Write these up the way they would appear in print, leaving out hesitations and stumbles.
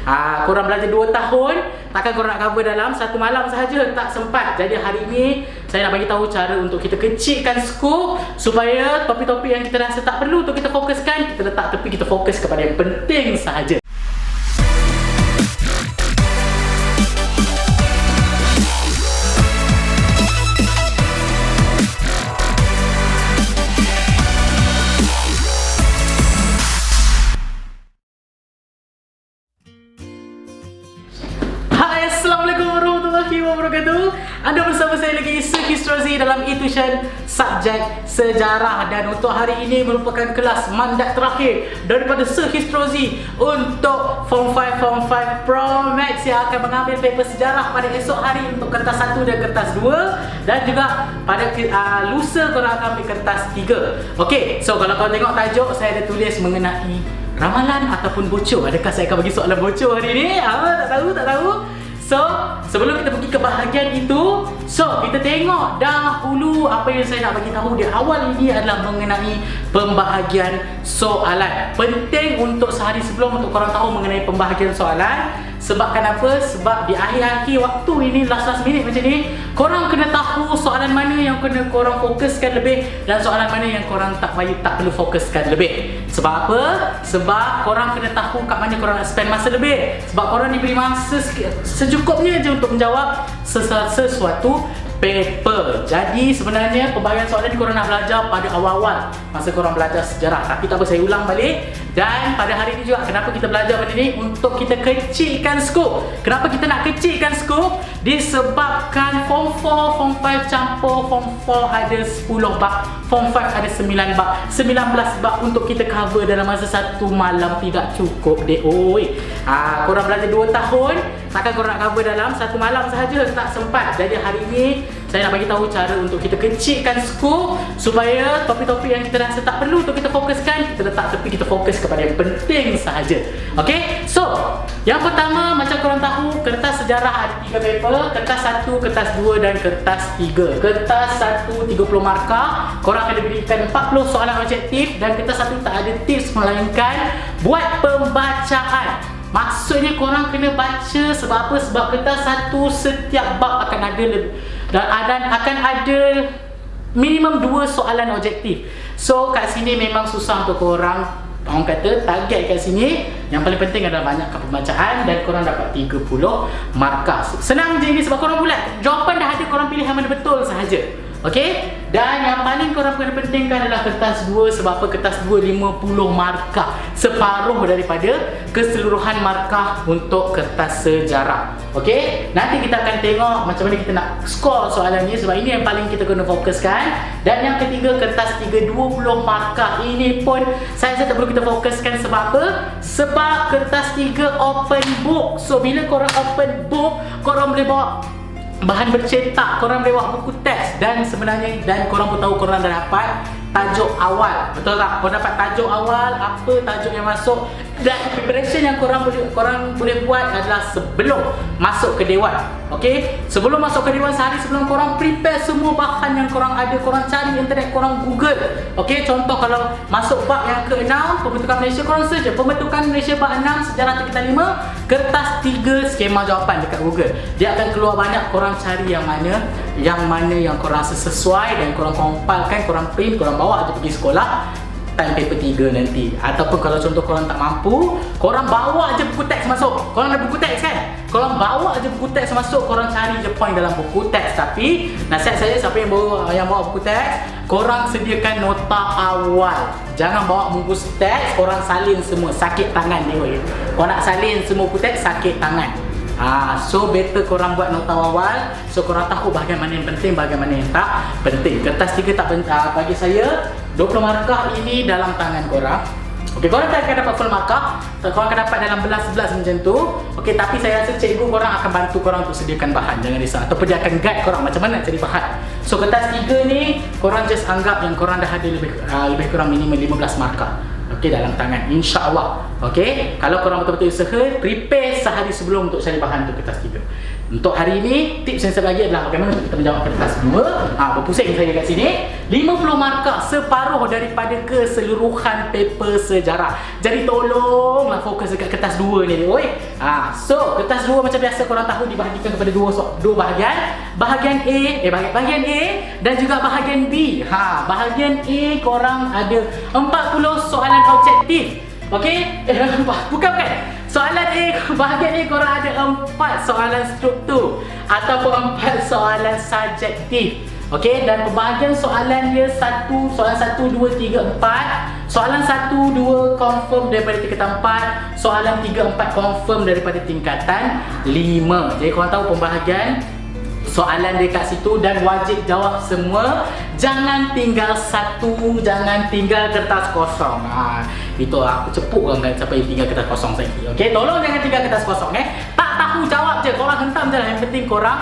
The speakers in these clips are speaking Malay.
Korang belajar 2 tahun, takkan korang nak cover dalam 1 malam sahaja, tak sempat. Jadi hari ini saya nak bagi tahu cara untuk kita kecilkan skop supaya topik-topik yang kita rasa tak perlu untuk kita fokuskan, kita letak tepi, kita fokus kepada yang penting sahaja. Assalamualaikum warahmatullahi wabarakatuh. Anda bersama saya lagi, Sir Histrozi dalam e-tuition subjek sejarah. Dan untuk hari ini merupakan kelas mandat terakhir daripada Sir Histrozi untuk Form 5 Form 5 Pro Max yang akan mengambil paper sejarah pada esok hari untuk kertas 1 dan kertas 2. Dan juga pada lusa korang akan ambil kertas 3. Okey, so kalau korang tengok tajuk, saya ada tulis mengenai ramalan ataupun bocor. Adakah saya akan bagi soalan bocor hari ni? Tak tahu. So, sebelum kita pergi ke bahagian itu, so kita tengok dahulu apa yang saya nak bagi tahu di awal ini adalah mengenai pembahagian soalan. Penting untuk sehari sebelum untuk korang tahu mengenai pembahagian soalan. Sebab kenapa? Sebab di akhir-akhir waktu ini, last minute macam ni, korang kena tahu soalan mana yang kena korang fokuskan lebih dan soalan mana yang korang tak perlu fokuskan lebih. Sebab apa? Sebab korang kena tahu kat mana korang nak spend masa lebih. Sebab korang diberi masa secukupnya je untuk menjawab sesuatu paper. Jadi sebenarnya pembahagian soalan ni korang nak belajar pada awal-awal masa korang belajar sejarah. Tapi tak apa, saya ulang balik. Dan pada hari ini juga, kenapa kita belajar benda ni? Untuk kita kecilkan skop. Kenapa kita nak kecilkan skop? Disebabkan Form 4, Form 5 campur. Form 4 ada 10 bab, Form 5 ada 9 bab, 19 bab untuk kita cover dalam masa 1 malam tidak cukup dek oi. Korang belajar 2 tahun, takkan korang nak cover dalam 1 malam sahaja, tak sempat. Jadi hari ini saya nak bagi tahu cara untuk kita kecilkan skop supaya topik-topik yang kita rasa tak perlu untuk kita fokuskan, kita letak tepi, kita fokus kepada yang penting sahaja. Okey? So, yang pertama, macam korang tahu, kertas sejarah ada 3 paper, kertas 1, kertas 2 dan kertas 3. Kertas 1 30 markah, korang akan diberikan 40 soalan objektif dan kertas 1 tak ada tips melainkan buat pembacaan. Maksudnya korang kena baca. Sebab apa? Sebab kertas 1 setiap bab akan ada dan akan ada minimum 2 soalan objektif. So kat sini memang susah untuk korang, orang kata target kat sini. Yang paling penting adalah banyakkan pembacaan dan korang dapat 30 markah. Senang je ni sebab korang bulat. Jawapan dah ada, korang pilih yang mana betul sahaja. Okey? Dan yang paling korang kena pentingkan adalah kertas 2. Sebab apa? Kertas 2 50 markah, separuh daripada keseluruhan markah untuk kertas sejarah. Okey? Nanti kita akan tengok macam mana kita nak skor soalan ni, sebab ini yang paling kita kena fokuskan. Dan yang ketiga, kertas 3 20 markah. Ini pun saya rasa tak perlu kita fokuskan. Sebab apa? Sebab kertas 3 open book. So bila korang open book, korang boleh bawa bahan bercetak, korang boleh bawa buku teks. Dan sebenarnya, dan korang pun tahu korang dah dapat tajuk awal, betul tak? Korang dapat tajuk awal, apa tajuk yang masuk. Dan preparation yang korang boleh buat adalah sebelum masuk ke dewan. Okey? Sebelum masuk ke dewan, sehari sebelum, korang prepare semua bahan yang korang ada. Korang cari internet, korang google. Okey? Contoh kalau masuk bab yang ke-6 pembentukan Malaysia, korang search je pembentukan Malaysia bab 6 sejarah tingkatan 5 kertas 3 skema jawapan dekat Google. Dia akan keluar banyak. Korang cari yang mana yang korang rasa sesuai dan korang compilekan, korang print, korang bawa je pergi sekolah time paper 3 nanti. Ataupun kalau contoh korang tak mampu, korang bawa je buku teks masuk. Korang ada buku teks kan? Korang bawa je buku teks masuk, korang cari je point dalam buku teks. Tapi nasihat saya, siapa yang bawa buku teks, korang sediakan nota awal. Jangan bawa bungkus teks, korang salin semua, sakit tangan ni weh. Korang nak salin semua buku teks, sakit tangan. So better korang buat nota awal, so korang tahu bahagian mana yang penting, bahagian mana yang tak penting. Kertas 3 tak penting bagi saya. 20 markah ini dalam tangan korang. Okey, korang tak akan dapat full markah, korang akan dapat dalam belas-belas macam tu. Okey, tapi saya rasa cikgu korang akan bantu korang untuk sediakan bahan, jangan risau. Ataupun dia akan guide korang macam mana nak cari bahan. So kertas 3 ni, korang just anggap yang korang dah ada lebih kurang minimum 15 markah. Okey, dalam tangan, insya-Allah. Okey, kalau korang betul-betul usaha, prepare sehari sebelum untuk cari bahan untuk kertas 3. Untuk hari ini, tips yang saya bagi adalah bagaimana kita menjawab kertas 2. Berpusing saya kat sini. 50 markah, separuh daripada keseluruhan paper sejarah. Jadi tolonglah fokus dekat kertas 2 ni. So, kertas 2 macam biasa korang tahu dibahagikan kepada dua bahagian. Bahagian bahagian A dan juga bahagian B. Bahagian A korang ada 40 soalan objektif. Okey? Bukan. Soalan A, bahagian A korang ada 4 soalan struktur ataupun 4 soalan subjektif. Okey, dan pembahagian soalan dia soalan 1, 2, 3, 4. Soalan 1, 2 confirm daripada tingkatan 4. Soalan 3, 4 confirm daripada tingkatan 5. Jadi korang tahu pembahagian soalan dekat situ dan wajib jawab semua. Jangan tinggal satu, jangan tinggal kertas kosong. Itu aku cepuk orang kan siapa yang tinggal kertas kosong saya. Okey, tolong jangan tinggal kertas kosong Tak tahu jawab je, korang hentam je lah. Yang penting korang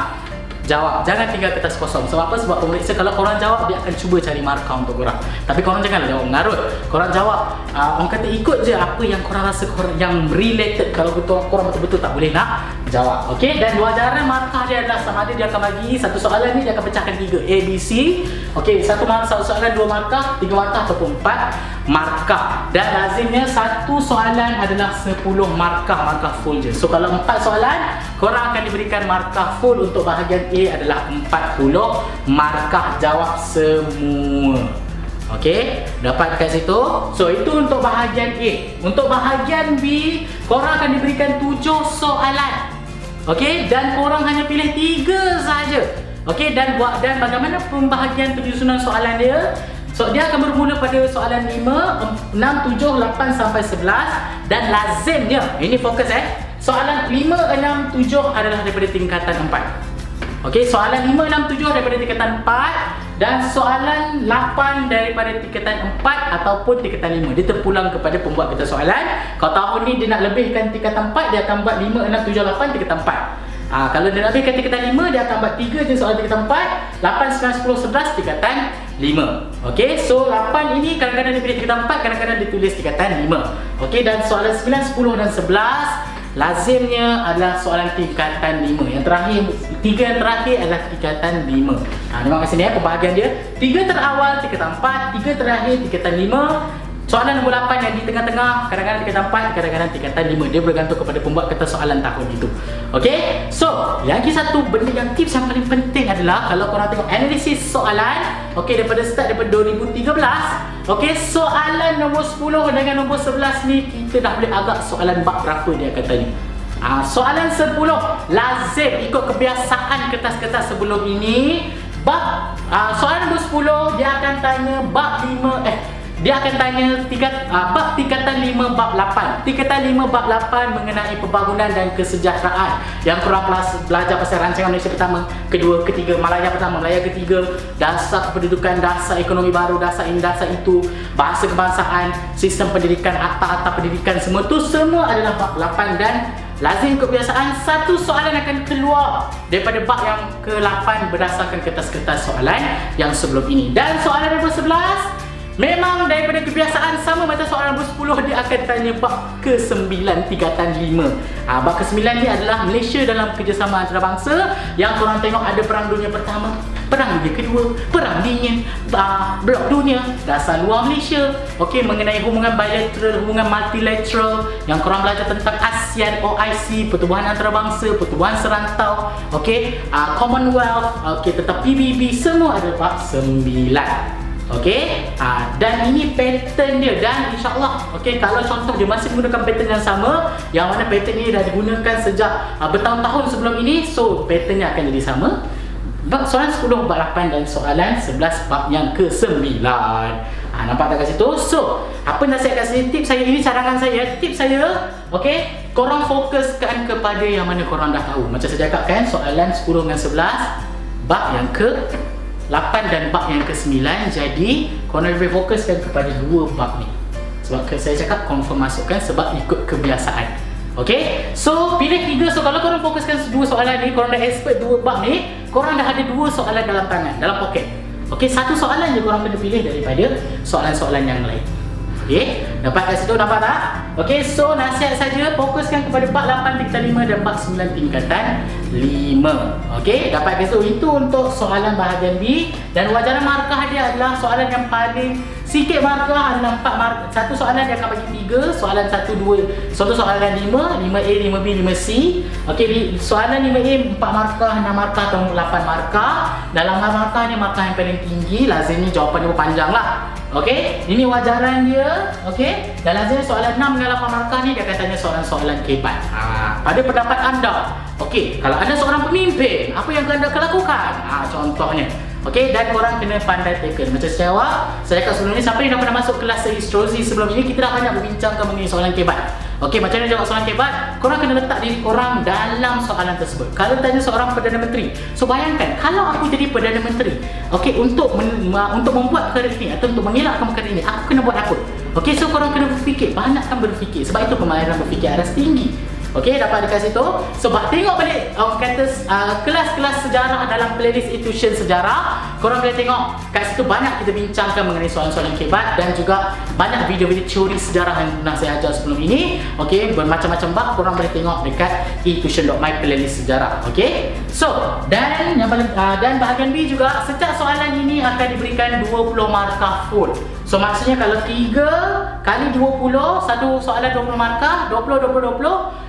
jawab. Jangan tinggal kertas kosong. Sebab apa? Sebab pemeriksa kalau korang jawab dia akan cuba cari markah untuk korang. Tapi korang janganlah jawab mengarut. Korang jawab orang kata ikut je apa yang korang rasa yang related. Kalau korang betul-betul tak boleh nak jawab. Okey, dan dua ajaran markah dia adalah sama ada dia akan bagi satu soalan ni dia akan pecahkan 3 A, B, C. Okey, satu soalan 2 markah, 3 markah ataupun 4 markah. Dan lazimnya satu soalan adalah 10 markah full je. So kalau 4 soalan, korang akan diberikan markah full. Untuk bahagian A adalah 40 markah jawab semua. Okey, dapat kat situ. So itu untuk bahagian A. Untuk bahagian B, korang akan diberikan 7 soalan. Okey, dan korang hanya pilih 3 saja. Okey, dan bagaimana pembahagian penyusunan soalan dia? So dia akan bermula pada soalan 5, 6, 7, 8 sampai 11 dan lazimnya ini fokus soalan 5, 6, 7 adalah daripada tingkatan 4. Okey, soalan 5, 6, 7 daripada tingkatan 4 dan soalan 8 daripada tingkatan 4 ataupun tingkatan 5. Dia terpulang kepada pembuat kertas soalan. Kalau tahun ni dia nak lebihkan tingkatan 4, dia akan buat 5, 6, 7, 8 tingkatan 4. Kalau dia nak lebihkan tingkatan 5, dia akan buat 3 je soalan tingkatan 4, 8, 9, 10, 11 tingkatan 5. Okey, so 8 ini kadang-kadang dia pilih tingkatan 4, kadang-kadang dia tulis tingkatan 5. Okey, dan soalan 9, 10 dan 11 lazimnya adalah soalan tingkatan 5. Yang terakhir, 3 yang terakhir adalah tingkatan 5. Tengok kat sini pembahagian dia. 3 terawal tingkatan 4, 3 terakhir tingkatan 5. Soalan nombor 8 yang di tengah-tengah kadang-kadang tingkatan 4, kadang-kadang tingkatan 5. Dia bergantung kepada pembuat kertas soalan tahun itu. Okey, so lagi satu benda yang tips yang paling penting adalah kalau korang tengok analisis soalan, okey, daripada daripada 2013. Okey, soalan nombor 10 dengan nombor 11 ni kita dah boleh agak soalan bab berapa dia akan tanya. Soalan 10 lazim ikut kebiasaan kertas-kertas sebelum ini. Soalan nombor 10 dia akan tanya bab 5 dia akan tanya bab tingkatan 5 bab 8. Tingkatan 5 bab 8 mengenai pembangunan dan kesejahteraan. Yang korang belajar pasal rancangan Malaysia pertama, kedua, ketiga, Malaya pertama, Malaya ketiga, dasar kependudukan, dasar ekonomi baru, dasar ini, dasar itu, bahasa kebangsaan, sistem pendidikan, akta-akta pendidikan, semua tu semua adalah bab 8 dan lazim kebiasaan satu soalan akan keluar daripada bab yang ke-8 berdasarkan kertas-kertas soalan yang sebelum ini. Dan soalan nombor 11 memang daripada kebiasaan sama macam soalan nombor 10, dia akan tanya bab ke-9 tingkatan 5. Bab ke-9 ni adalah Malaysia dalam kerjasama antarabangsa. Yang korang tengok ada Perang Dunia Pertama, Perang Dunia Kedua, Perang Dingin, Blok Dunia, dasar luar Malaysia. Okey, mengenai hubungan bilateral, hubungan multilateral, yang korang belajar tentang ASEAN, OIC, pertubuhan antarabangsa, pertubuhan serantau, okey, Commonwealth, okey, tentang PBB, semua ada bab 9. Okey, dan ini pattern dia dan insyaAllah, okey, kalau contoh dia masih menggunakan pattern yang sama, yang mana pattern ini dah digunakan sejak bertahun-tahun sebelum ini, so patternnya akan jadi sama. Soalan 10 bab 8 dan soalan 11 bab yang ke-9. Nampak tak kat situ? So, apa nasihat kat sini? Tips saya ini, cadangan saya, tips saya, okey, korang fokuskan kepada yang mana korang dah tahu. Macam saya cakap kan, soalan 10 dengan 11 bab yang ke-8 dan bab yang ke-9. Jadi korang lebih fokuskan kepada 2 bab ni. Sebab saya cakap confirm masukkan sebab ikut kebiasaan. Okey, so pilih 3. So kalau korang fokuskan 2 soalan ni, korang dah expert 2 bab ni, korang dah ada 2 soalan dalam tangan, dalam poket. Okey, 1 soalan je korang kena pilih daripada soalan-soalan yang lain. Okey, Dapat kat situ, nampak tak? Okey, so nasihat saja fokuskan kepada bab 8 tingkatan 5 dan bab 9 tingkatan 5. Okey, dapat kat situ. Itu untuk soalan bahagian B. Dan wajaran markah dia adalah soalan yang paling sikit markah, adalah 4 markah. Satu soalan dia akan bagi 3, soalan 1, 2, satu soalan 5, 5A, 5B, 5C. Okey, soalan 5A 4 markah, 6 markah atau 8 markah. Dalam 8 markah ni markah yang paling tinggi, lazimnya jawapan dia panjang lah. Okey, ini wajaran dia. Okey, dan lazimnya soalan 6 dengan 8 markah ni dia akan tanya soalan-soalan kebat. Pada pendapat anda, okey, kalau anda seorang pemimpin, apa yang anda akan lakukan? Contohnya. Okey, dan korang kena pandai tackle. Macam saya cakap sebelum ni, siapa yang dah pernah masuk kelas Histrozi sebelum ini, kita dah banyak berbincangkan mengenai soalan kebat. Okey, macam mana jawab soalan kebat? Korang kena letak diri korang dalam soalan tersebut. Kalau tanya seorang Perdana Menteri, so bayangkan kalau aku jadi Perdana Menteri, okey, untuk membuat perkara ini atau untuk mengelakkan perkara ini, aku kena buat apa? Okey, so korang kena berfikir, banyakkan berfikir. Sebab itu pemaharan berfikir aras tinggi. Okey, dapat dekat situ. Sebab tengok balik kelas-kelas sejarah dalam playlist e-tuition sejarah, korang boleh tengok kat situ banyak kita bincangkan mengenai soalan-soalan kebat dan juga banyak video-video teori sejarah yang pernah saya ajar sebelum ini. Okey, bermacam-macam bab korang boleh tengok dekat e-tuition.my playlist sejarah. Okey. So, dan yang paling dan bahagian B juga, setiap soalan ini akan diberikan 20 markah full. So maksudnya kalau 3 kali 20, satu soalan 20 markah,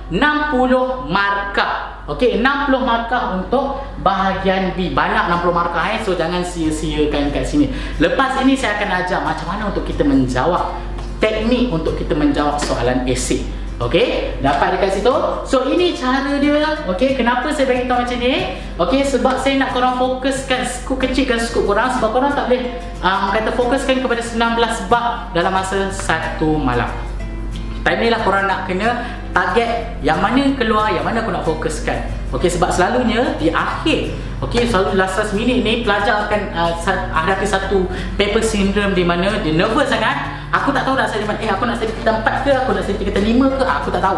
60 markah. Okey, 60 markah untuk bahagian B. Banyak 60 markah so jangan sia-siakan kat sini. Lepas ini saya akan ajar macam mana untuk kita menjawab, teknik untuk kita menjawab soalan esei. Okey, dapat dekat situ. So ini cara dia. Okey, kenapa saya bagi tahu macam ni? Okey, sebab saya nak korang fokuskan skop, kecilkan skop korang, sebab korang tak boleh kata fokuskan kepada 19 bab dalam masa satu malam. Time ni lah korang nak kena target yang mana keluar, yang mana aku nak fokuskan. Okey, sebab selalunya di akhir, okey, selalu last minute ni pelajar akan hadapi satu paper syndrome di mana dia nervous sangat. Aku tak tahu nak study mana. Aku nak study tingkatan 4 ke, aku nak study tingkatan 5 ke, aku tak tahu.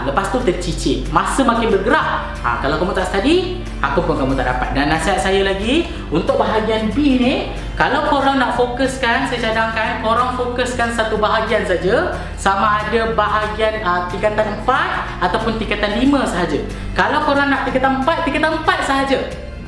Lepas tu tercicir. Masa makin bergerak. Kalau kamu tak study, aku pun kamu tak dapat. Dan nasihat saya lagi, untuk bahagian B ni, kalau korang nak fokuskan, saya cadangkan korang fokuskan satu bahagian saja, sama ada bahagian tingkatan 4 ataupun tingkatan 5 sahaja. Kalau korang nak tingkatan 4 sahaja.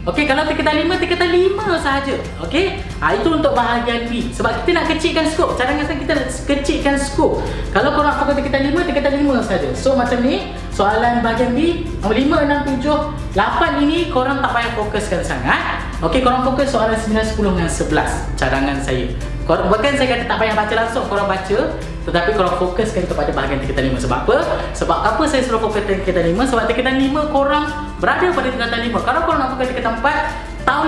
Okey, kalau tingkatan 5 sahaja. Okey? Itu untuk bahagian B. Sebab kita nak kecilkan skop. Cadangan saya kita nak kecilkan skop. Kalau korang fokus tingkatan 5 sahaja. So macam ni, soalan bahagian B 5, 6, 7, 8 ini korang tak payah fokuskan sangat. Okey, korang fokus soalan 9, 10 dan 11. Cadangan saya. Bukan saya kata tak payah baca langsung, korang baca, tetapi korang fokuskan kepada bahagian tingkatan 5. Sebab apa? Sebab apa saya suruh fokus tingkatan 5? Sebab tingkatan 5 korang berada pada tingkatan 5. Kalau korang nak fokus tingkatan 4, tahun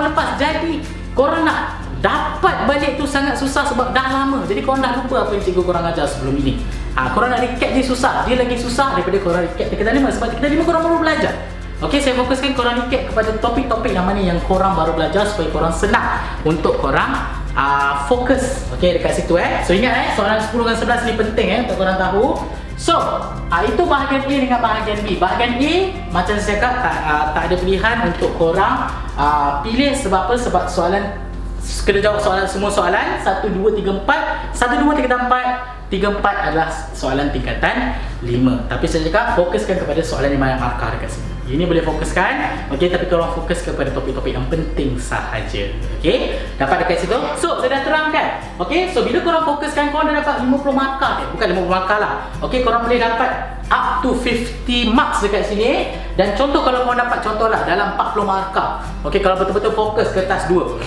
lepas jadi korang nak dapat balik tu sangat susah sebab dah lama. Jadi korang dah lupa apa yang cikgu korang ajar sebelum ini. Korang nak recap je susah. Dia lagi susah daripada korang recap tingkatan 5. Sebab tingkatan 5 korang baru belajar. Okey, saya fokuskan korang recap kepada topik-topik yang mana yang korang baru belajar supaya korang senang untuk korang fokus. Okey, dekat situ So ingat soalan 10 dan 11 ni penting untuk korang tahu. So, itu bahagian A dengan bahagian B. Bahagian A, macam saya cakap, tak ada pilihan untuk korang pilih. Sebab apa? Sebab soalan kena jawab semua soalan 1, 2, 3, 4. 1, 2, 3, 4, 3, 4 adalah soalan tingkatan 5. Tapi saya cakap fokuskan kepada soalan yang banyak markah dekat sini. Ini boleh fokuskan, okey, tapi korang fokus kepada topik-topik yang penting sahaja. Okey, dapat dekat situ. So, saya dah terangkan. Okey, so bila korang fokuskan, korang dah dapat 50 markah. Bukan 50 markah lah. Okey, korang boleh dapat up to 50 marks dekat sini. Dan contoh kalau korang dapat, contohlah dalam 40 markah. Okey, kalau betul-betul fokus kertas 2.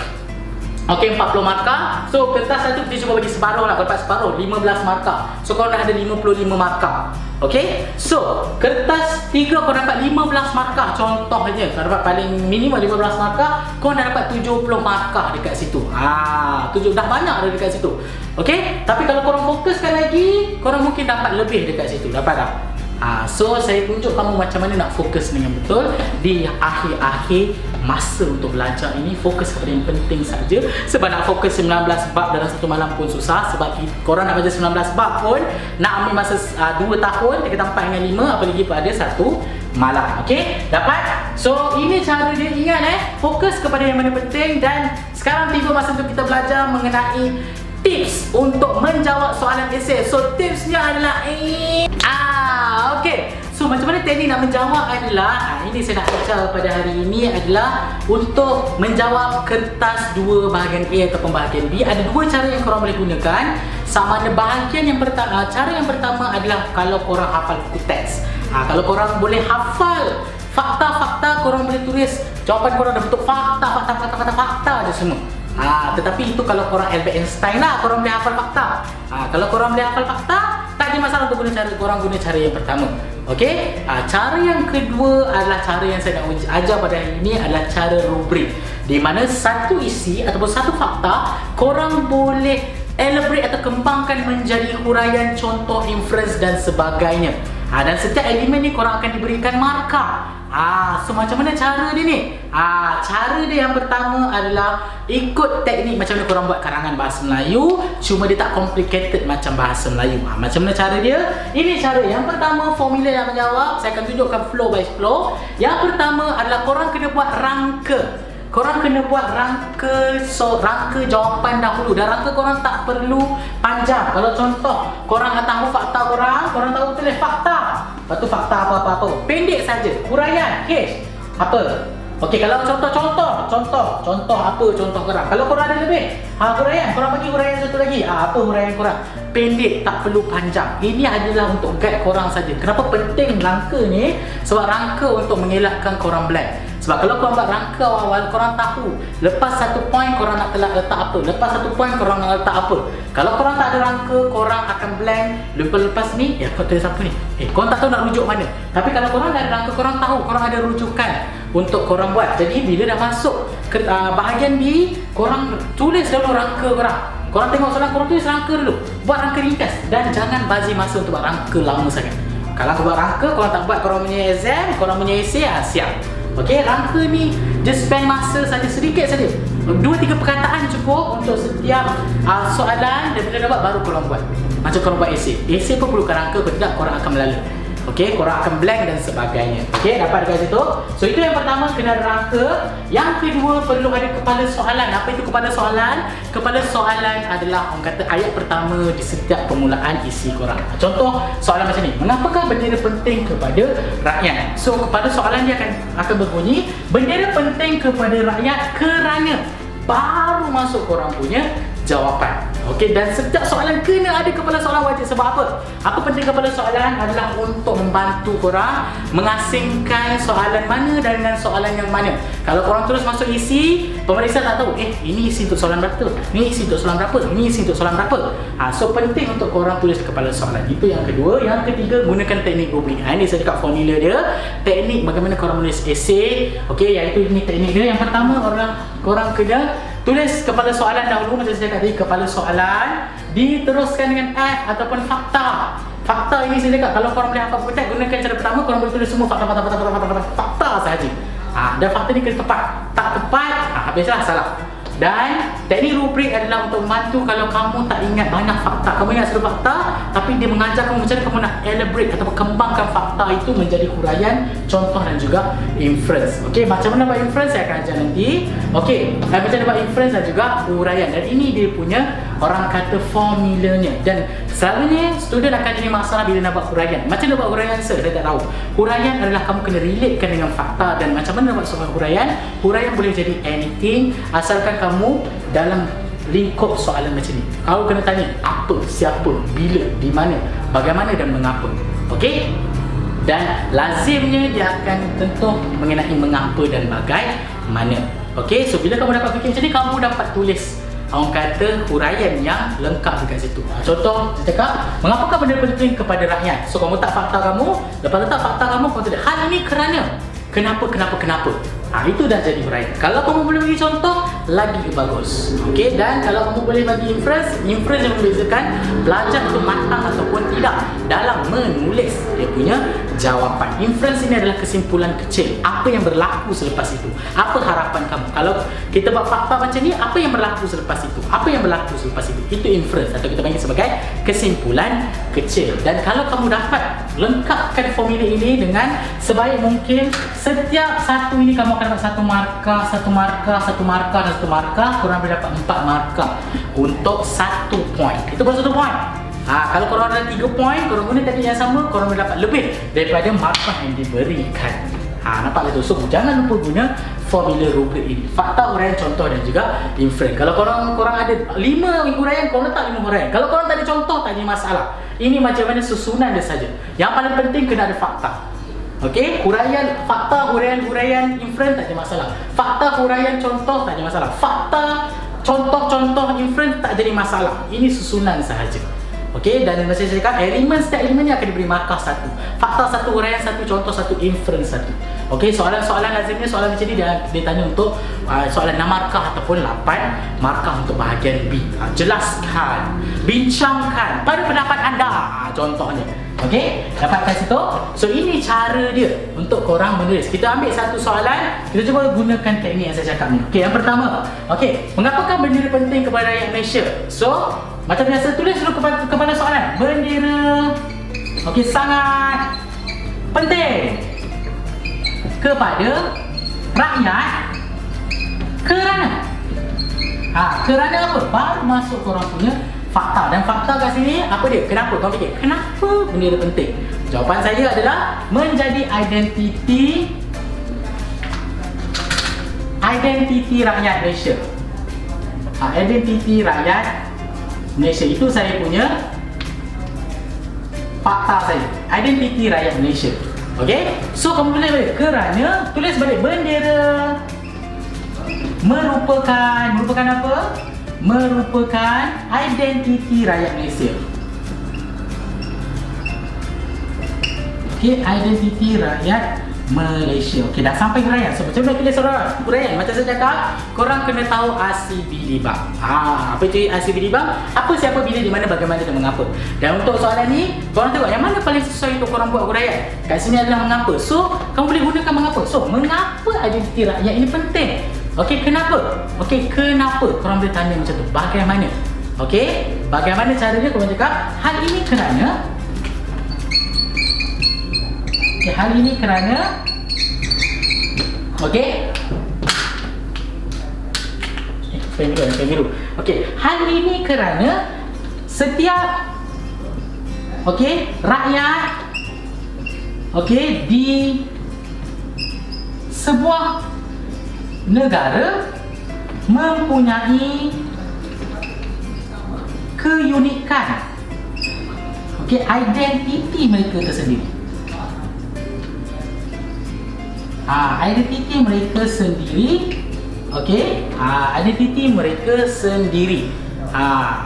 Okey, 40 markah. So, kertas satu kita cuba bagi separuh lah. Dapat separuh, 15 markah. So, korang dah ada 55 markah. Okey, so kertas 3 kau dapat 15 markah contohnya. Kau dapat paling minimum 15 markah, kau dah dapat 70 markah dekat situ. 7 dah banyak ada dekat situ. Okey, tapi kalau korang fokuskan lagi, korang mungkin dapat lebih dekat situ. Dapat tak? So saya tunjuk kamu macam mana nak fokus dengan betul di akhir-akhir masa untuk belajar ini. Fokus kepada yang penting saja. Sebab nak fokus 19 bab dalam satu malam pun susah. Sebab korang nak baca 19 bab pun nak ambil masa 2 tahun, tingkatan 4 dengan 5, apalagi pada satu malam. Okey, dapat? So ini cara dia. Ingat fokus kepada yang mana penting. Dan sekarang tiba masa untuk kita belajar mengenai tips untuk menjawab soalan esei. So tipsnya adalah okey. So macam mana teknik nak menjawab adalah ini saya nak ajar pada hari ini adalah untuk menjawab kertas dua bahagian A ataupun bahagian B. Ada dua cara yang korang boleh gunakan. Sama ada bahagian yang pertama, cara yang pertama adalah kalau korang hafal buku teks. Kalau korang boleh hafal fakta-fakta, korang boleh tulis jawapan korang dah bentuk fakta je semua. Tetapi itu kalau korang Albert Einstein lah, korang boleh hafal fakta. Kalau korang boleh hafal fakta, tak ada masalah untuk guna cara, korang guna cara yang pertama. Okey? Cara yang kedua adalah cara yang saya nak ajar pada hari ini adalah cara rubrik. Di mana satu isi ataupun satu fakta korang boleh elaborate atau kembangkan menjadi huraian, contoh, inference dan sebagainya. Dan setiap elemen ni korang akan diberikan markah. So macam mana cara dia ni? Cara dia yang pertama adalah ikut teknik macam mana korang buat karangan bahasa Melayu, cuma dia tak complicated macam bahasa Melayu. Macam mana cara dia? Ini cara yang pertama, formula yang menjawab. Saya akan tunjukkan flow by flow. Yang pertama adalah korang kena buat rangka. Korang kena buat rangka jawapan dahulu. Dan rangka korang tak perlu panjang. Kalau contoh, korang nak tahu fakta korang tahu tulis fakta. Lepas tu fakta apa-apa. Pendek saja. Huraian, H. Apa? Okey, kalau contoh apa contoh korang? Kalau korang ada lebih, huraian, korang bagi huraian satu lagi. Apa huraian korang? Pendek, tak perlu panjang. Ini adalah untuk guide korang saja. Kenapa penting rangka ni? Sebab rangka untuk mengelakkan korang blank. Sebab kalau korang buat rangka awal, korang tahu lepas satu point korang nak letak apa, lepas satu point korang nak letak apa. Kalau korang tak ada rangka, korang akan blank. Lepas ni, kau tulis apa ni? Korang tak tahu nak rujuk mana. Tapi kalau korang dah ada rangka, korang tahu, korang ada rujukan untuk korang buat. Jadi bila dah masuk ke bahagian B, korang tulis dulu rangka korang. Korang tengok soalan, korang tulis rangka dulu. Buat rangka ringkas dan jangan bazir masa untuk buat rangka lama sangat. Kalau korang buat rangka, korang tak buat korang punya exam, korang punya essay, siap. Okey, rangka ni just spend masa saja, sedikit saja. 2-3 perkataan cukup untuk setiap soalan. Dan bila dapat baru korang buat. Macam korang buat essay. Essay pun perlukan rangka, kalau tidak korang akan melalui. Okey, korang akan blank dan sebagainya. Okey, dapat dekat situ. So itu yang pertama, kena ada rangka. Yang kedua, perlu ada kepala soalan. Apa itu kepala soalan? Kepala soalan adalah orang kata ayat pertama di setiap permulaan isi korang. Contoh soalan macam ni, mengapakah bendera penting kepada rakyat? So kepala soalan dia akan berbunyi, bendera penting kepada rakyat kerana, baru masuk korang punya jawapan. Okey, dan setiap soalan kena ada kepala soalan wajib. Sebab apa? Apa penting kepala soalan? Adalah untuk membantu korang mengasingkan soalan mana dengan soalan yang mana. Kalau korang terus masuk isi, pemeriksa tak tahu, ini isi untuk soalan berapa, ini isi untuk soalan berapa, ini isi untuk soalan berapa. So penting untuk korang tulis kepala soalan. Itu yang kedua. Yang ketiga, gunakan teknik rubrik. Ini saya cakap formula dia, teknik bagaimana korang menulis esei. Okey, iaitu ini teknik dia. Yang pertama, korang kena tulis kepala soalan dahulu. Macam saya cakap tadi, kepala soalan diteruskan dengan F ataupun fakta. Fakta ini saya cakap, kalau korang boleh hafal buku teks, gunakan cara pertama, korang boleh tulis semua fakta sahaja. Dan fakta ni kena tepat. Tak tepat, habislah salah. Dan teknik rubrik adalah untuk membantu kalau kamu tak ingat banyak fakta. Kamu ingat satu fakta, tapi dia mengajar kamu macam mana kamu nak elaborate atau kembangkan fakta itu menjadi huraian, contoh dan juga inference. Okey, macam mana buat inference saya akan ajar nanti. Okey, macam mana buat inference dan juga huraian. Dan ini dia punya orang kata formulanya. Dan selalunya student akan jadi masalah bila nak buat huraian. Macam mana buat huraian saya tak tahu. Huraian adalah kamu kena relatekan dengan fakta. Dan macam mana buat soal huraian? Huraian boleh jadi anything asalkan kamu dalam lingkup soalan macam ni. Kau kena tanya apa, siapa, bila, di mana, bagaimana dan mengapa. Okey? Dan lazimnya dia akan tentu mengenai mengapa dan bagaimana. Okey? So bila kamu dapat fikir macam ni, kamu dapat tulis orang kata huraian yang lengkap dekat situ. Contoh, saya cakap, mengapakah benda penting kepada rakyat? So kamu letak fakta kamu, lepas letak fakta kamu tulis hal ini kerana, kenapa. Itu dah jadi huraian. Kalau kamu boleh bagi contoh, lagi bagus. Okey, dan kalau kamu boleh bagi inference yang membezakan pelajar itu matang ataupun tidak dalam menulis dia punya jawapan. Inference ini adalah kesimpulan kecil. Apa yang berlaku selepas itu? Apa harapan kamu? Kalau kita buat fakta macam ni, apa yang berlaku selepas itu? Apa yang berlaku selepas itu? Itu inference atau kita panggil sebagai kesimpulan kecil. Dan kalau kamu dapat lengkapkan formula ini dengan sebaik mungkin, setiap satu ini kamu akan dapat satu markah, satu markah, satu markah dan satu markah. Korang boleh dapat 4 markah untuk 1 point. Itu baru 1 point. Kalau korang ada 3 poin, korang guna teknik yang sama, korang boleh dapat lebih daripada markah yang diberikan. Nampak tu? So jangan lupa guna formula rubrik ini. Fakta, huraian, contoh dan juga inference. Kalau korang ada 5 huraian, korang letak 5 huraian. Kalau korang tak ada contoh, tak ada masalah. Ini macam mana susunan dia saja. Yang paling penting kena ada fakta. Okey, huraian, fakta, huraian, inference tak ada masalah. Fakta, huraian, contoh tak ada masalah. Fakta, contoh, inference tak jadi masalah. Ini susunan sahaja. Okey, dan macam saya cakap, setiap elemen ni akan diberi markah 1. Fakta 1, huraian 1, contoh 1, inference 1. Okey, soalan-soalan lazimnya soalan macam ni dia tanya untuk soalan 6 markah ataupun 8 markah untuk bahagian B. Jelaskan, bincangkan pada pendapat anda, contohnya. Okey, dapatkan situ. So ini cara dia untuk korang menulis. Kita ambil satu soalan, kita cuba gunakan teknik yang saya cakap ni. Okey, yang pertama. Okey, mengapakah bendera penting kepada rakyat Malaysia? So, macam biasa, tulis dulu kepada soalan. Bendera, okey, sangat penting kepada rakyat kerana kerana apa? Baru masuk korang punya fakta. Dan fakta kat sini apa dia? Kenapa? Korang fikir, kenapa bendera penting? Jawapan saya adalah menjadi identiti rakyat Malaysia. Identiti rakyat Malaysia, itu saya punya fakta saya. Identiti rakyat Malaysia. Okey? So kamu tulis balik, kerana, tulis balik, bendera merupakan apa? Merupakan identiti rakyat Malaysia. Okey, identiti rakyat Malaysia. Okey, dah sampai huraian. So macam mana tulis huraian? Macam saya cakap, korang kena tahu ACBD bang. Apa itu ACBD bang? Apa, siapa, bila, di mana, bagaimana dan mengapa. Dan untuk soalan ni, korang tengok yang mana paling sesuai untuk korang buat huraian. Kat sini adalah mengapa. So kamu boleh gunakan mengapa. So mengapa identiti rakyat ini penting? Okey, kenapa? Okey, kenapa? Korang boleh tanya macam tu. Bagaimana? Okey, bagaimana caranya? Korang cakap, hal ini kerana. Okay, hal ini kerana. Okey. Pen biru. Okey, hal ini kerana setiap rakyat di sebuah negara mempunyai keunikan, identiti mereka tersendiri. Identiti mereka sendiri. Okey, identiti mereka sendiri.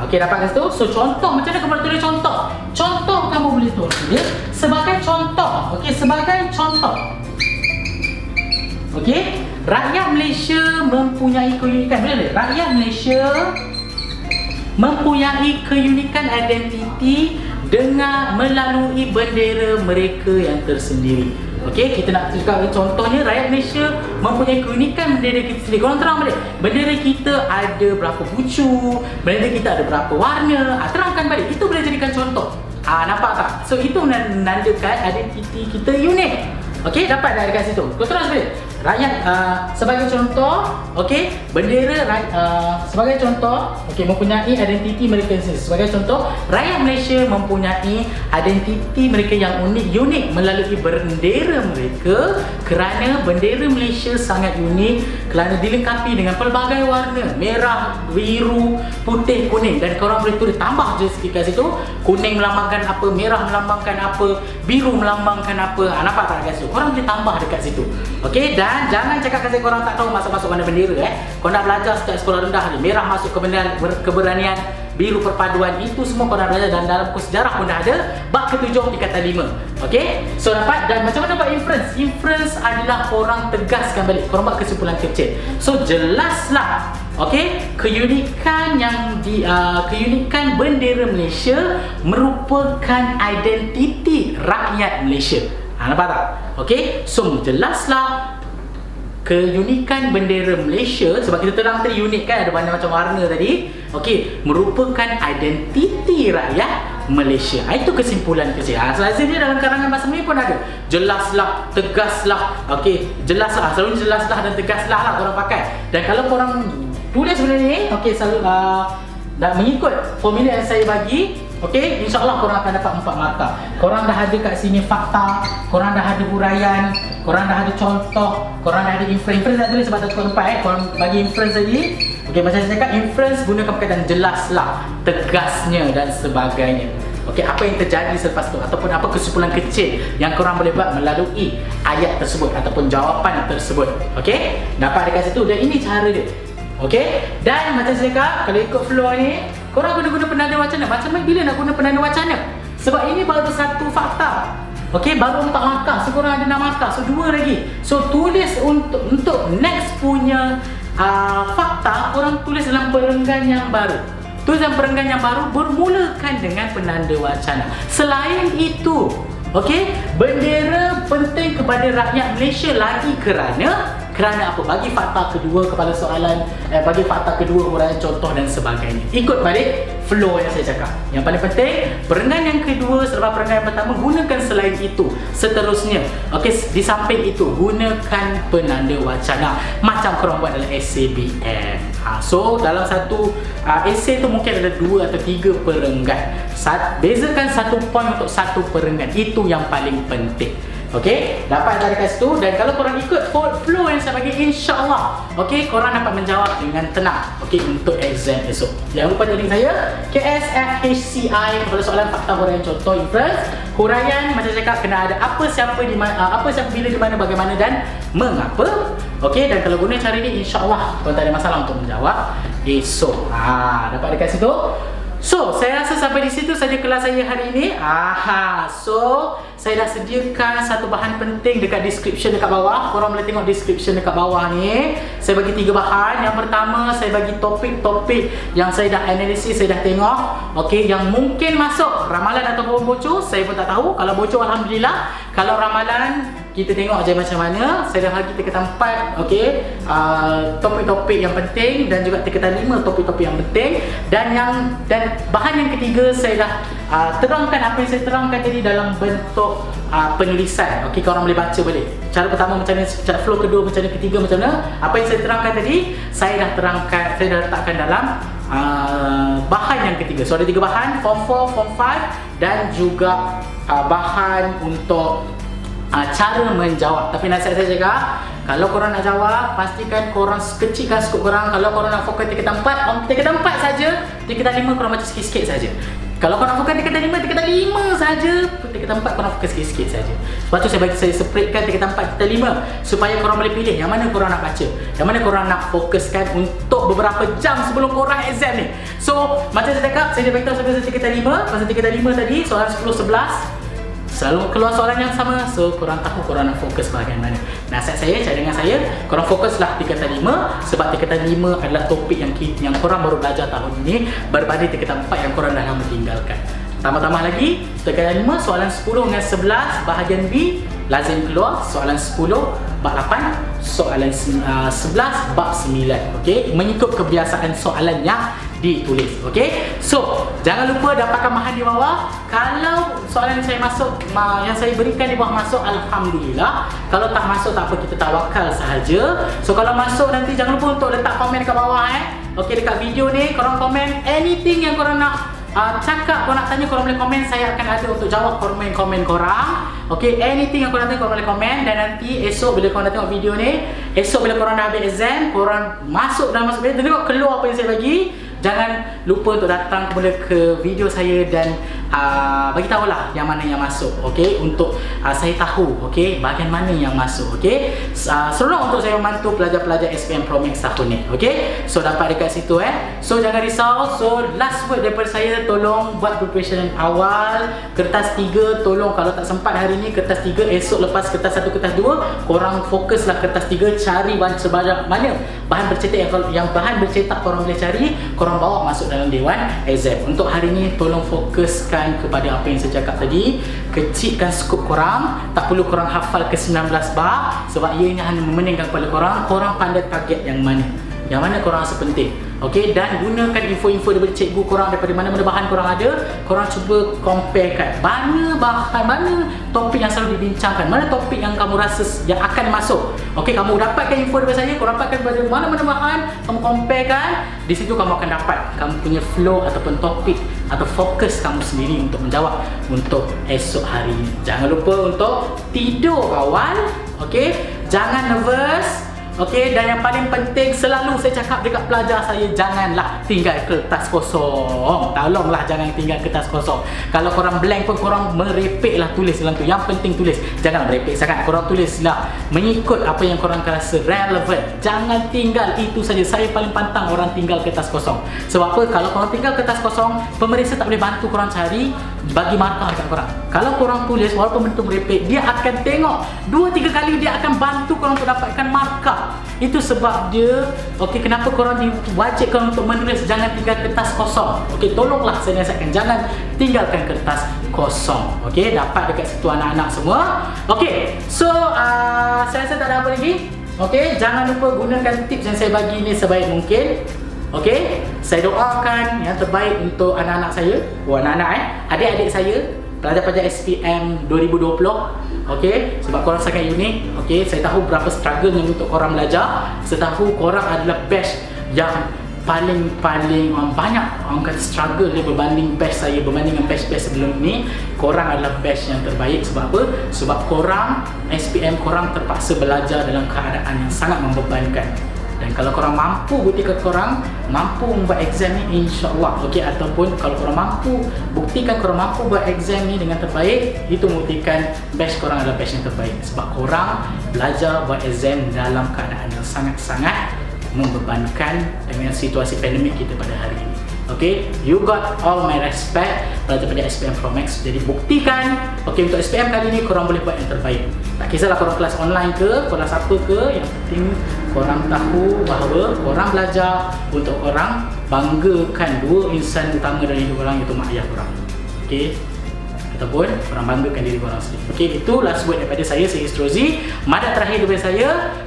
Okey, dapatkan situ. So contoh, macam mana kamu tulis contoh? Contoh kamu boleh tulis sebagai contoh. Okey, sebagai contoh. Okey, rakyat Malaysia mempunyai keunikan. Boleh tak? Rakyat Malaysia mempunyai keunikan identiti dengan melalui bendera mereka yang tersendiri. Okey, kita nak cakap contohnya, rakyat Malaysia mempunyai keunikan bendera kita sendiri. Korang terang balik, bendera kita ada berapa pucuk, bendera kita ada berapa warna. Terangkan balik, itu boleh jadikan contoh. Nampak tak? So itu menandakan identiti kita unik. Okey, dapat dah dekat situ. Kau terus balik. Rakyat sebagai contoh, okey, bendera sebagai contoh, okey, mempunyai identiti mereka sendiri. Sebagai contoh, rakyat Malaysia mempunyai identiti mereka yang unik melalui bendera mereka, kerana bendera Malaysia sangat unik kerana dilengkapi dengan pelbagai warna, merah, biru, putih, kuning. Dan korang boleh tulis, tambah je sikit kat situ, kuning melambangkan apa, merah melambangkan apa, biru melambangkan apa. Nampak tak kat situ? Korang boleh tambah dekat situ. Okey, dan jangan cakap kasi korang tak tahu masuk-masuk mana bendera. Korang nak belajar sejak sekolah rendah ni. Merah masuk keberanian, biru perpaduan, itu semua korang belajar, dan dalam buku sejarah pun dah ada bab ke-7 tingkatan 5. Okey, so dapat. Dan macam mana buat inference? Inference adalah korang tegaskan balik, korang buat kesimpulan kecil. So jelaslah, okey, keunikan bendera Malaysia merupakan identiti rakyat Malaysia. Nampak tak? Okey, so jelaslah keunikan bendera Malaysia, sebab kita terang tadi unik kan, ada banyak macam warna tadi. Okey, merupakan identiti rakyat Malaysia. Itu kesimpulan saya. Selazim dia dalam karangan bahasa Melayu pun ada. Jelaslah, tegaslah. Okey, jelaslah, selalu jelaslah dan tegaslah lah korang pakai. Dan kalau korang tulis benda ni, okey, selalu dan mengikut formula yang saya bagi, okey, insya-Allah korang akan dapat 4 markah. Korang dah ada kat sini fakta, korang dah ada huraian, korang dah ada contoh, korang dah ada inference. Inference tak tulis sebab tak cukup 4 korang bagi inference tadi. Okey, macam saya cakap, inference gunakan perkataan jelaslah, tegasnya dan sebagainya. Okey, apa yang terjadi selepas tu ataupun apa kesimpulan kecil yang korang boleh buat melalui ayat tersebut ataupun jawapan tersebut. Okey, dapat dekat situ dan ini cara dia. Okey, dan macam saya cakap, kalau ikut flow ni, korang guna penanda wacana. Macam mana bila nak guna penanda wacana? Sebab ini baru satu fakta. Okey, baru 4 markah. So korang ada 6 markah. So 2 lagi. So tulis untuk next punya fakta, korang tulis dalam perenggan yang baru. Tulis dalam perenggan yang baru bermulakan dengan penanda wacana. Selain itu, okey, bendera penting kepada rakyat Malaysia lagi kerana apa? Bagi fakta kedua kepada soalan, bagi fakta kedua huraian contoh dan sebagainya. Ikut balik flow yang saya cakap. Yang paling penting, perenggan yang kedua selepas perenggan yang pertama, gunakan selain itu. Seterusnya, okey, di samping itu gunakan penanda wacana macam korang buat dalam SABM. So dalam satu essay tu mungkin ada 2 atau 3 perenggan. Bezakan 1 poin untuk 1 perenggan. Itu yang paling penting. Okey, dapat dari kat situ. Dan kalau korang ikut flow yang saya bagi, insya-Allah, okey, korang dapat menjawab dengan tenang, okey, untuk exam esok. Jangan lupa join saya KSFHCI pada soalan fakta huraian contoh inference. Huraian macam saya cakap kena ada apa, siapa, di mana, apa, siapa, bila, di mana, bagaimana dan mengapa. Okey, dan kalau guna cara ini, insya-Allah korang tak ada masalah untuk menjawab esok. Dapat dekat situ. So, saya rasa sampai di situ saja kelas saya hari ini. So saya dah sediakan satu bahan penting dekat description dekat bawah. Korang boleh tengok description dekat bawah ni. Saya bagi 3 bahan. Yang pertama, saya bagi topik-topik yang saya dah analisis, saya dah tengok. Okey, yang mungkin masuk ramalan ataupun bocor, saya pun tak tahu. Kalau bocor, alhamdulillah. Kalau ramalan, kita tengok je macam mana. Saya dah bagi tingkatan 4, okey, topik-topik yang penting dan juga tingkatan 5 topik-topik yang penting. Dan bahan yang ketiga, saya dah terangkan apa yang saya terangkan tadi dalam bentuk penulisan. Okey, korang boleh baca balik. Cara pertama macam mana, cara flow kedua macam mana, ketiga macam mana. Apa yang saya terangkan tadi, saya dah terangkan, saya dah letakkan dalam bahan yang ketiga. So ada 3 bahan, form 4, form 5 dan juga bahan untuk cara menjawab. Tapi nasihat saya cakap, kalau korang nak jawab, pastikan korang kecilkan skop korang. Kalau korang nak fokus tingkatan 4, tingkatan 4 saja. Tingkatan 5 korang baca sikit-sikit saja. Kalau korang nak fokus tingkatan 5, tingkatan 5 saja. Tingkatan 4 korang fokus sikit-sikit saja. Sebab tu saya separatkan tingkatan 4, tingkatan 5 supaya korang boleh pilih yang mana korang nak baca, yang mana korang nak fokuskan untuk beberapa jam sebelum korang exam ni. So macam saya cakap, saya dah beritahu sampai tingkatan 5. Pasal tingkatan 5 tadi, soalan 10, 11 selalu keluar soalan yang sama. So korang tahu korang nak fokus bahagian mana. Nasihat saya, cara dengan saya, korang fokuslah tingkatan 5. Sebab tingkatan 5 adalah topik yang korang baru belajar tahun ini, berbanding tingkatan 4 yang korang dah lama tinggalkan. Tambah-tambah lagi, tingkatan 5, soalan 10 dengan 11 bahagian B lazim keluar. Soalan 10 bab 8, soalan 11 bab 9. Okey, mengikut kebiasaan soalan yang ditulis. Okey, so jangan lupa dapatkan bahan di bawah. Kalau soalan yang saya masuk, yang saya berikan di bawah masuk, alhamdulillah. Kalau tak masuk, tak apa, kita tawakal sahaja. So kalau masuk, nanti jangan lupa untuk letak komen dekat bawah. Okey, dekat video ni korang komen anything yang korang nak cakap, korang nak tanya, korang boleh komen. Saya akan ada untuk jawab komen-komen korang. Okey, anything yang korang tanya, korang boleh komen. Dan nanti esok bila korang dah tengok video ni, esok bila korang dah habis exam, korang masuk video, tengok keluar apa yang saya bagi. Jangan lupa untuk datang kembali ke video saya dan bagi tahulah yang mana yang masuk. Okey, untuk saya tahu, okey, bahagian mana yang masuk. Okey, seronok untuk saya membantu pelajar-pelajar SPM Pro Max tahun ni. Okey, so dapat dekat situ. So jangan risau. So last word daripada saya, tolong buat preparation awal. Kertas 3 tolong, kalau tak sempat hari ni kertas 3, esok lepas kertas 1, kertas 2, korang fokuslah kertas 3. Cari sebanyak mana bahan bercetak yang bahan bercetak korang boleh cari, korang korang bawa masuk dalam Dewan Exam. Untuk hari ni tolong fokuskan kepada apa yang saya cakap tadi. Kecilkan skop korang. Tak perlu korang hafal ke 19 bab, sebab ianya hanya memeningkan kepala korang. Korang pandai target yang mana, yang mana korang rasa penting. Okey, dan gunakan info-info daripada cikgu korang, daripada mana-mana bahan korang ada. Korang cuba comparekan mana bahan, mana topik yang selalu dibincangkan, mana topik yang kamu rasa yang akan masuk. Okey, kamu dapatkan info daripada saya, korang dapatkan daripada mana-mana bahan, kamu comparekan. Di situ kamu akan dapat kamu punya flow ataupun topik atau fokus kamu sendiri untuk menjawab untuk esok hari ini. Jangan lupa untuk tidur kawan. Okey, jangan nervous. Okey, dan yang paling penting selalu saya cakap dekat pelajar saya, janganlah tinggal kertas kosong. Tolonglah jangan tinggal kertas kosong. Kalau korang blank pun korang merepeklah tulis dalam tu. Yang penting tulis. Jangan merepek sangat. Korang tulislah mengikut apa yang korang rasa relevan. Jangan tinggal itu saja. Saya paling pantang orang tinggal kertas kosong. Sebab apa? Kalau korang tinggal kertas kosong, pemeriksa tak boleh bantu korang cari bagi markah dekat korang. Kalau korang tulis walaupun bentuk merepek, dia akan tengok 2-3 kali, dia akan bantu korang untuk dapatkan markah. Itu sebab dia, okey, kenapa korang diwajibkan untuk menulis. Jangan tinggal kertas kosong. Okey, tolonglah saya nasihatkan, jangan tinggalkan kertas kosong. Okey, dapat dekat situ anak-anak semua. Okey, so saya rasa tak ada apa lagi. Okey, jangan lupa gunakan tips yang saya bagi ni sebaik mungkin. Okey, saya doakan yang terbaik untuk anak-anak saya, anak-anak adik-adik saya, pelajar-pelajar SPM 2020. Okey, sebab korang sangat unik. Okey, saya tahu berapa struggle untuk korang belajar. Saya tahu korang adalah batch yang paling banyak orang kata struggle dia berbanding batch saya, berbanding dengan batch-batch sebelum ni. Korang adalah batch yang terbaik. Sebab apa? Sebab korang SPM korang terpaksa belajar dalam keadaan yang sangat membebankan. Dan kalau korang mampu, buktikan korang mampu membuat exam ni, insya-Allah. Okey, ataupun kalau korang mampu, buktikan korang mampu buat exam ni dengan terbaik, itu membuktikan batch korang adalah batch yang terbaik. Sebab korang belajar buat exam dalam keadaan yang sangat-sangat membebankan dengan situasi pandemik kita pada hari ini. Okay, you got all my respect pelajar-pelajar SPM Pro Max. Jadi buktikan, okay, untuk SPM kali ni korang boleh buat yang terbaik. Tak kisahlah korang kelas online ke, kelas apa ke, yang penting korang tahu bahawa korang belajar untuk korang banggakan dua insan utama dalam hidup korang, iaitu mak ayah korang. Okay, ataupun korang banggakan diri korang sendiri. Okey, itu last word daripada saya Histrozi. Madat terakhir daripada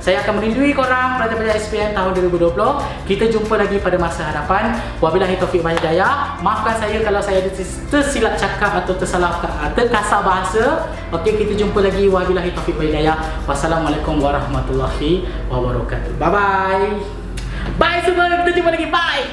saya akan merindui korang pelajar-pelajar SPM tahun 2020. Kita jumpa lagi pada masa hadapan. Wabillahi taufiq wal hidayah. Maafkan saya kalau saya tersilap cakap atau terkasar bahasa. Okey, kita jumpa lagi. Wabillahi taufiq wal hidayah. Wassalamualaikum warahmatullahi wabarakatuh. Bye bye. Bye semua, kita jumpa lagi. Bye.